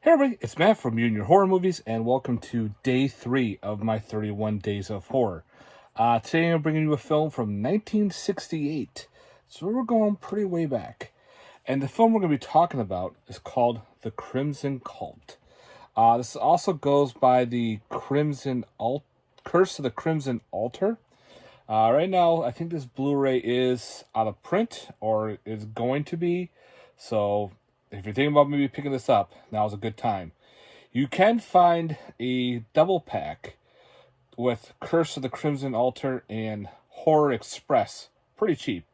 Hey everybody, it's Matt from You and Your Horror Movies, and welcome to day 3 of my 31 Days of Horror. Today I'm bringing you a film from 1968, so we're going pretty way back. And the film we're going to be talking about is called The Crimson Cult. This also goes by the Curse of the Crimson Altar. Right now, I think this Blu-ray is out of print, or is going to be, so if you're thinking about maybe picking this up, now's a good time. You can find a double pack with Curse of the Crimson Altar and Horror Express. Pretty cheap.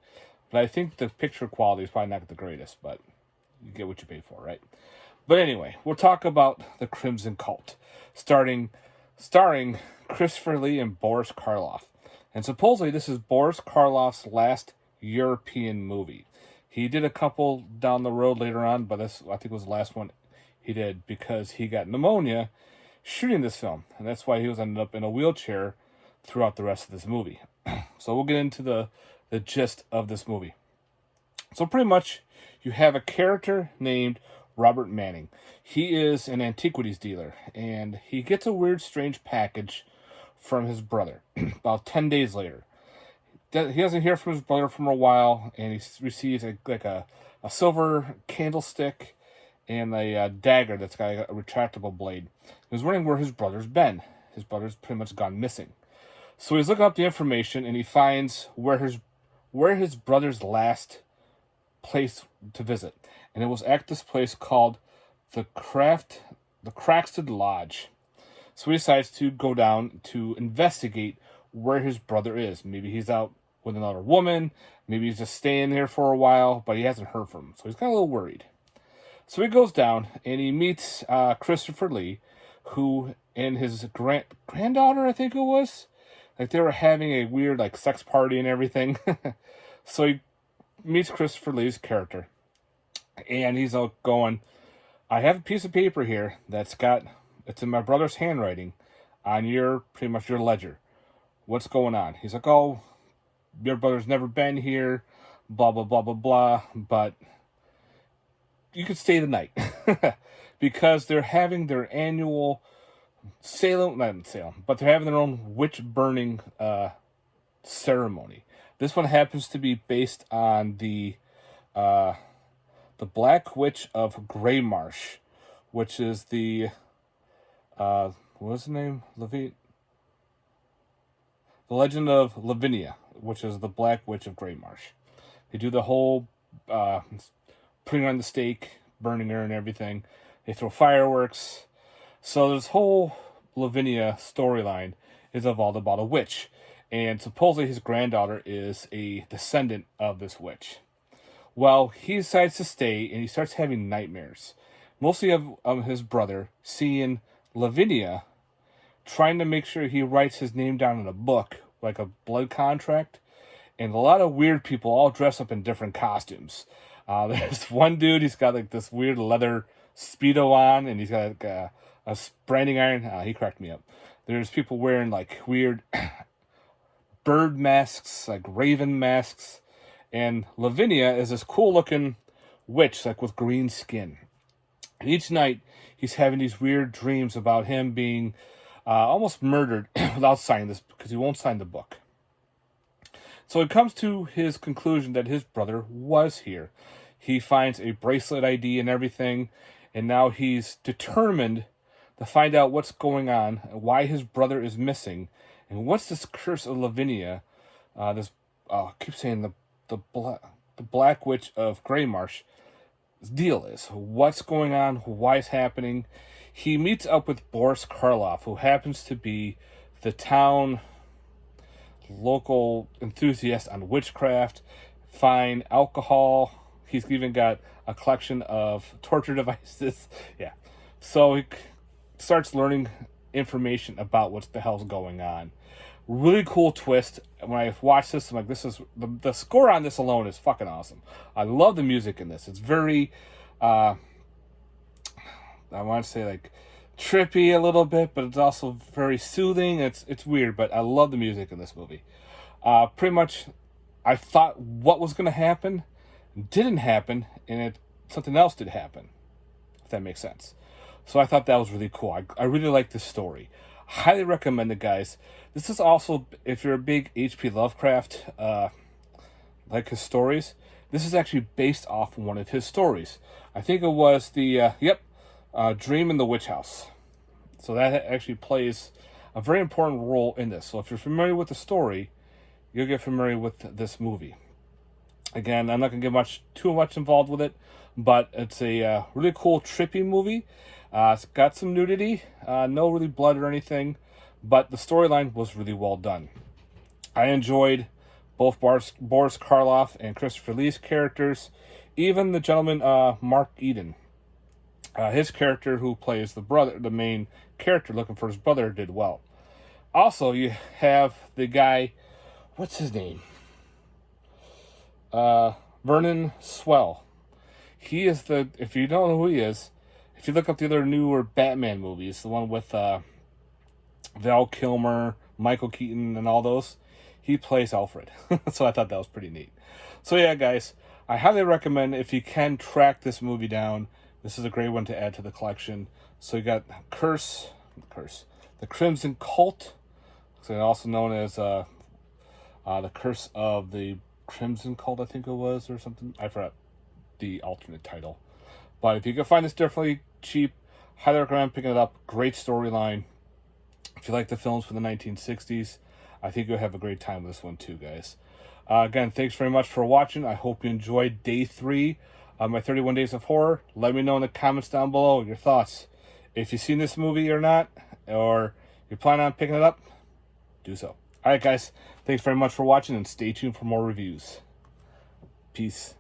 But I think the picture quality is probably not the greatest, but you get what you pay for, right? But anyway, we'll talk about The Crimson Cult, starring Christopher Lee and Boris Karloff. And supposedly this is Boris Karloff's last European movie. He did a couple down the road later on, but this, I think, was the last one he did because he got pneumonia shooting this film. And that's why he was ended up in a wheelchair throughout the rest of this movie. So we'll get into the gist of this movie. So pretty much, you have a character named Robert Manning. He is an antiquities dealer, and he gets a weird, strange package from his brother about 10 days later. He doesn't hear from his brother for a while, and he receives a silver candlestick and a dagger that's got a retractable blade. He was wondering where his brother's been. His brother's pretty much gone missing. So he's looking up the information, and he finds where his brother's last place to visit, and it was at this place called the Craxted Lodge. So he decides to go down to investigate where his brother is. Maybe he's out with another woman. Maybe he's just staying there for a while, but he hasn't heard from him. So he's kind of a little worried. So he goes down and he meets Christopher Lee, who and his granddaughter, I think it was. Like they were having a weird sex party and everything. So he meets Christopher Lee's character. And he's all going, I have a piece of paper here it's in my brother's handwriting on pretty much your ledger. What's going on? He's like, oh, your brother's never been here, blah, blah, blah, blah, blah, but you could stay the night because they're having their annual not Salem, but they're having their own witch burning ceremony. This one happens to be based on the Black Witch of Greymarsh, which is the what was the name? The Legend of Lavinia, which is the Black Witch of Greymarsh. They do the whole putting her on the stake, burning her and everything. They throw fireworks. So this whole Lavinia storyline is evolved about a witch. And supposedly his granddaughter is a descendant of this witch. Well, he decides to stay and he starts having nightmares. Mostly of his brother seeing Lavinia trying to make sure he writes his name down in a book, like a blood contract, and a lot of weird people all dress up in different costumes. There's one dude, he's got this weird leather Speedo on, and he's got a branding iron. He cracked me up. There's people wearing weird bird masks, raven masks, and Lavinia is this cool looking witch, with green skin. And each night, he's having these weird dreams about him being almost murdered without signing this because he won't sign the book. So it comes to his conclusion that his brother was here. He finds a bracelet ID and everything, and now he's determined to find out what's going on, why his brother is missing, and what's this curse of Lavinia. I keep saying the Black Witch of Greymarsh deal is. What's going on? Why it's happening? He meets up with Boris Karloff, who happens to be the town local enthusiast on witchcraft, fine alcohol. He's even got a collection of torture devices. Yeah. So he starts learning information about what the hell's going on. Really cool twist. When I watched this, I'm like, this is the score on this alone is fucking awesome. I love the music in this. It's very I want to say trippy a little bit, but it's also very soothing. It's weird, but I love the music in this movie. Pretty much, I thought what was going to happen didn't happen, and something else did happen, if that makes sense. So I thought that was really cool. I really like this story. Highly recommend it, guys. This is also, if you're a big H.P. Lovecraft, like his stories, this is actually based off one of his stories. I think it was the, Dream in the Witch House. So that actually plays a very important role in this. So if you're familiar with the story, you'll get familiar with this movie. Again, I'm not going to get too much involved with it, but it's a really cool, trippy movie. It's got some nudity, no really blood or anything, but the storyline was really well done. I enjoyed both Boris Karloff and Christopher Lee's characters, even the gentleman Mark Eden. His character, who plays the main character looking for his brother, did well. Also, you have the guy, what's his name? Vernon Swell. He is if you don't know who he is, if you look up the other newer Batman movies, the one with Val Kilmer, Michael Keaton, and all those, he plays Alfred. So I thought that was pretty neat. So yeah, guys, I highly recommend, if you can track this movie down, this is a great one to add to the collection. So you got The Crimson Cult, also known as The Curse of the Crimson Cult, I think it was, or something. I forgot the alternate title. But if you can find this definitely cheap, highly recommend picking it up. Great storyline. If you like the films from the 1960s, I think you'll have a great time with this one too, guys. Again, thanks very much for watching. I hope you enjoyed day 3 of my 31 Days of Horror. Let me know in the comments down below your thoughts. If you've seen this movie or not, or you're planning on picking it up, do so. Alright, guys. Thanks very much for watching, and stay tuned for more reviews. Peace.